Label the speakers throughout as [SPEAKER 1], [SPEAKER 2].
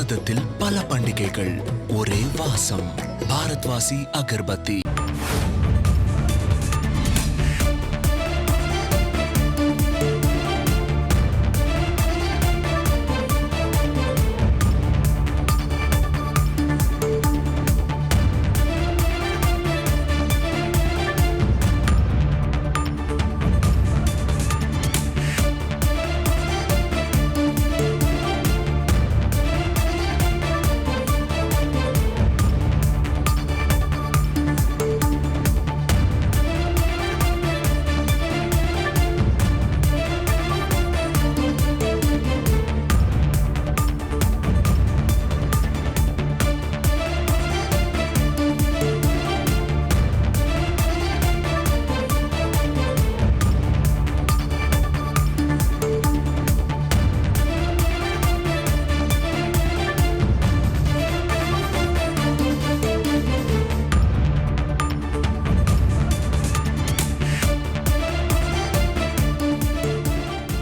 [SPEAKER 1] பாரதத்தில் பல பண்டிகைகள், ஒரே வாசம். பாரத்வாசி அகர்பத்தி.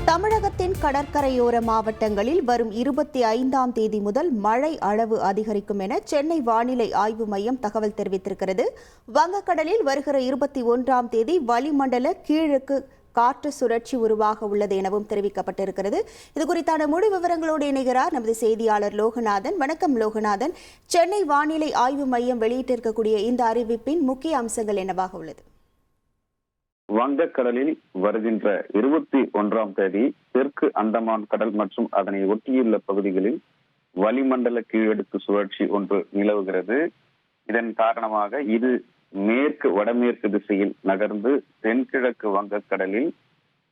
[SPEAKER 2] தமிழகத்தின் கடற்கரையோர மாவட்டங்களில் வரும் 25ஆம் தேதி முதல் மழை அளவு அதிகரிக்கும் என சென்னை வானிலை ஆய்வு மையம் தகவல் தெரிவித்திருக்கிறது. வங்கக்கடலில் வருகிற 21ஆம் தேதி வளிமண்டல கீழக்கு காற்று சுழற்சி உருவாக உள்ளது எனவும் தெரிவிக்கப்பட்டிருக்கிறது. இது குறித்தான முழு விவரங்களோடு இணைகிறார் நமது செய்தியாளர் லோகநாதன். வணக்கம் லோகநாதன். சென்னை வானிலை ஆய்வு மையம் வெளியிட்டிருக்கக்கூடிய இந்த அறிவிப்பின் முக்கிய அம்சங்கள் என்னவாக உள்ளது?
[SPEAKER 3] வங்கக்கடலில் வருகின்ற 21ஆம் தேதி தெற்கு அந்தமான் கடல் மற்றும் அதனை ஒட்டியுள்ள பகுதிகளில் வளிமண்டல கீழடுக்கு சுழற்சி ஒன்று நிலவுகிறது. இதன் காரணமாக இது மேற்கு வடமேற்கு திசையில் நகர்ந்து தென்கிழக்கு வங்கக்கடலில்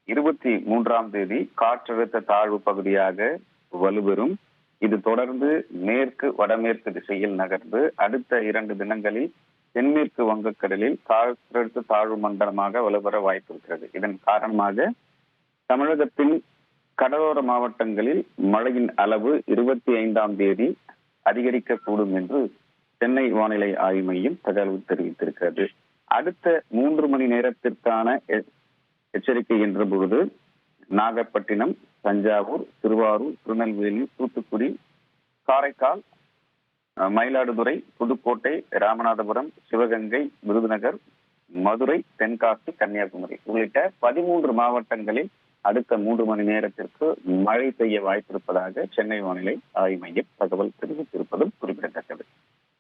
[SPEAKER 3] 23ஆம் தேதி காற்றழுத்த தாழ்வு பகுதியாக வலுப்பெறும். இது தொடர்ந்து மேற்கு வடமேற்கு திசையில் நகர்ந்து அடுத்த 2 தினங்களில் தென்மேற்கு வங்கக்கடலில் காற்றழுத்த தாழ்வு மண்டலமாக வலுப்பெற வாய்ப்பு இருக்கிறது. இதன் காரணமாக தமிழகத்தின் கடலோர மாவட்டங்களில் மழையின் அளவு 25ஆம் தேதி அதிகரிக்கக்கூடும் என்று சென்னை வானிலை ஆய்வு மையம் தகவல் தெரிவித்திருக்கிறது. அடுத்த 3 மணி நேரத்திற்கான எச்சரிக்கை என்ற பொழுது நாகப்பட்டினம், தஞ்சாவூர், திருவாரூர், திருநெல்வேலி, தூத்துக்குடி, காரைக்கால், மயிலாடுதுறை, புதுக்கோட்டை, ராமநாதபுரம், சிவகங்கை, விருதுநகர், மதுரை, தென்காசி, கன்னியாகுமரி உள்ளிட்ட 13 மாவட்டங்களில் அடுத்த 3 மணி நேரத்திற்கு மழை பெய்ய வாய்ப்பிருப்பதாக சென்னை வானிலை ஆய்வு மையம் தகவல் தெரிவித்திருப்பதும் குறிப்பிடத்தக்கது.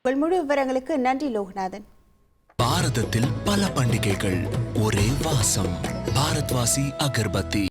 [SPEAKER 2] உங்கள் முழு விவரங்களுக்கு நன்றி லோகநாதன்.
[SPEAKER 1] பாரதத்தில் பல பண்டிகைகள், ஒரே வாசம். பாரத்வாசி அகர்பத்தி.